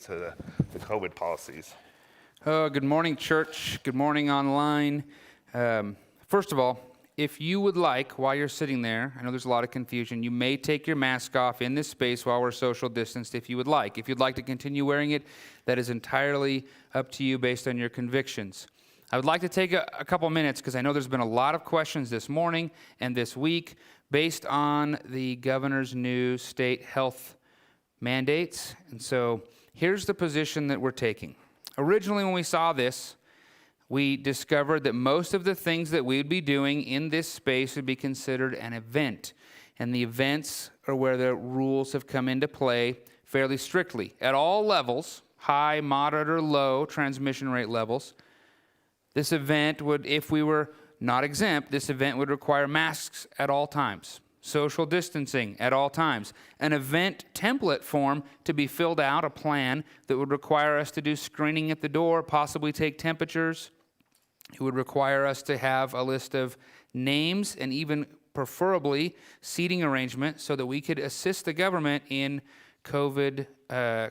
to the COVID policies. Good morning, church. Good morning, online. First of all, if you would like, while you're sitting there, I know there's a lot of confusion, you may take your mask off in this space while we're social distanced if you would like. If you'd like to continue wearing it, that is entirely up to you based on your convictions. I would like to take a couple minutes because I know there's been a lot of questions this morning and this week based on the governor's new state health mandates. And so here's the position that we're taking. Originally, when we saw this, we discovered that most of the things that we'd be doing in this space would be considered an event. And the events are where the rules have come into play fairly strictly. At all levels, high, moderate, or low transmission rate levels, this event would, if we were not exempt, this event would require masks at all times, social distancing at all times, an event template form to be filled out, a plan that would require us to do screening at the door, possibly take temperatures. It would require us to have a list of names and even preferably seating arrangement so that we could assist the government in COVID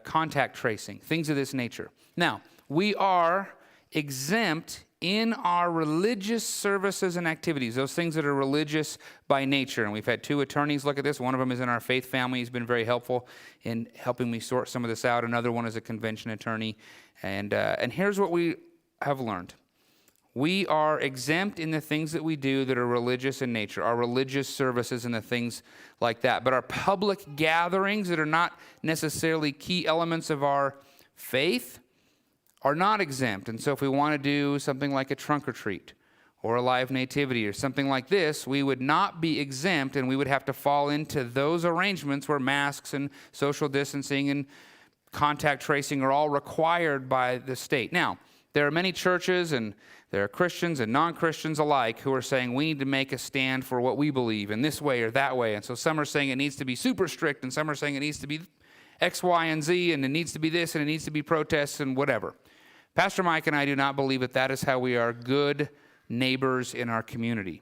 contact tracing, things of this nature. Now, we are exempt in our religious services and activities, those things that are religious by nature. And we've had two attorneys look at this. One of them is in our faith family. He's been very helpful in helping me sort some of this out. Another one is a convention attorney. And here's what we have learned. We are exempt in the things that we do that are religious in nature, our religious services and the things like that. But our public gatherings that are not necessarily key elements of our faith are not exempt. And so if we want to do something like a trunk or treat or a live nativity or something like this, we would not be exempt, and we would have to fall into those arrangements where masks and social distancing and contact tracing are all required by the state. Now, there are many churches and there are Christians and non-Christians alike who are saying we need to make a stand for what we believe in this way or that way. And so some are saying it needs to be super strict, and some are saying it needs to be X, Y, and Z, and it needs to be this, and it needs to be protests and whatever. Pastor Mike and I do not believe that that is how we are good neighbors in our community.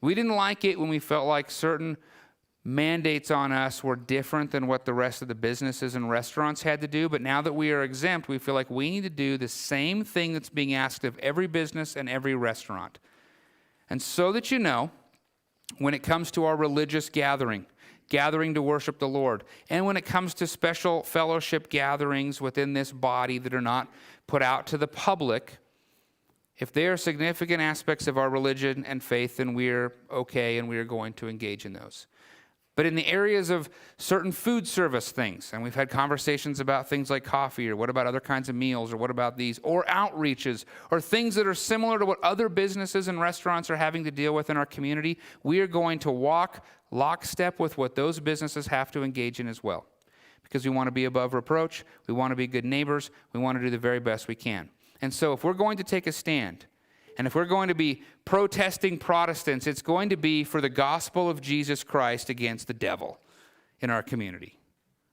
We didn't like it when we felt like certain mandates on us were different than what the rest of the businesses and restaurants had to do, but now that we are exempt, we feel like we need to do the same thing that's being asked of every business and every restaurant. And so that you know, when it comes to our religious gathering to worship the Lord, and when it comes to special fellowship gatherings within this body that are not put out to the public, if they are significant aspects of our religion and faith, then we're okay and we are going to engage in those. But in the areas of certain food service things, and we've had conversations about things like coffee, or what about other kinds of meals, or what about these, or outreaches, or things that are similar to what other businesses and restaurants are having to deal with in our community, we are going to walk lockstep with what those businesses have to engage in as well. Because we want to be above reproach, we want to be good neighbors, we want to do the very best we can. And so if we're going to take a stand, and if we're going to be protesting Protestants, it's going to be for the gospel of Jesus Christ against the devil in our community.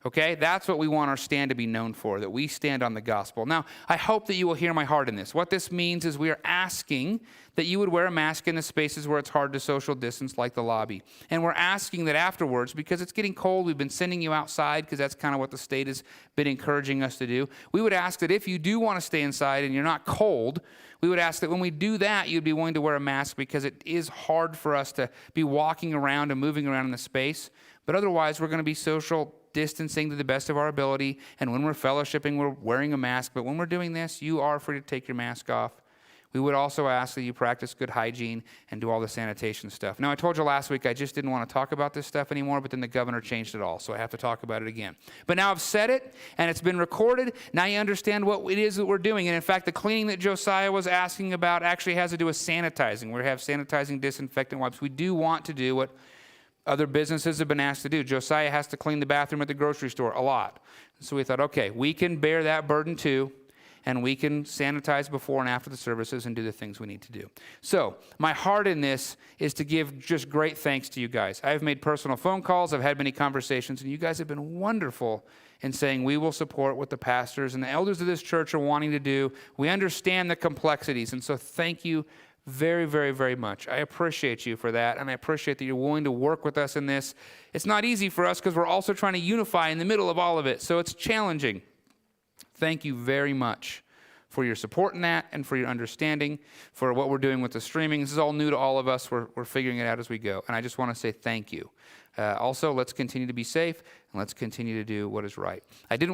Okay? That's what we want our stand to be known for, that we stand on the gospel. Now, I hope that you will hear my heart in this. What this means is we are asking that you would wear a mask in the spaces where it's hard to social distance, like the lobby. And we're asking that afterwards, because it's getting cold, we've been sending you outside because that's kind of what the state has been encouraging us to do. We would ask that if you do want to stay inside and you're not cold, we would ask that when we do that, you'd be willing to wear a mask, because it is hard for us to be walking around and moving around in the space. But otherwise, we're going to be social distancing to the best of our ability. And when we're fellowshipping, we're wearing a mask. But when we're doing this, you are free to take your mask off. We would also ask that you practice good hygiene and do all the sanitation stuff. Now, I told you last week I just didn't want to talk about this stuff anymore, but then the governor changed it all, so I have to talk about it again. But now I've said it, and it's been recorded. Now you understand what it is that we're doing. And in fact, the cleaning that Josiah was asking about actually has to do with sanitizing. We have sanitizing disinfectant wipes. We do want to do what other businesses have been asked to do. Josiah has to clean the bathroom at the grocery store a lot. So we thought, okay, we can bear that burden too, and we can sanitize before and after the services and do the things we need to do. So my heart in this is to give just great thanks to you guys. I've made personal phone calls. I've had many conversations, and you guys have been wonderful in saying we will support what the pastors and the elders of this church are wanting to do. We understand the complexities, and so thank you very, very, very much. I appreciate you for that, and I appreciate that you're willing to work with us in this. It's not easy for us because we're also trying to unify in the middle of all of it, so it's challenging. Thank you very much for your support in that and for your understanding, for what we're doing with the streaming. This is all new to all of us. We're figuring it out as we go. And I just want to say thank you. Also, let's continue to be safe, and let's continue to do what is right. I didn't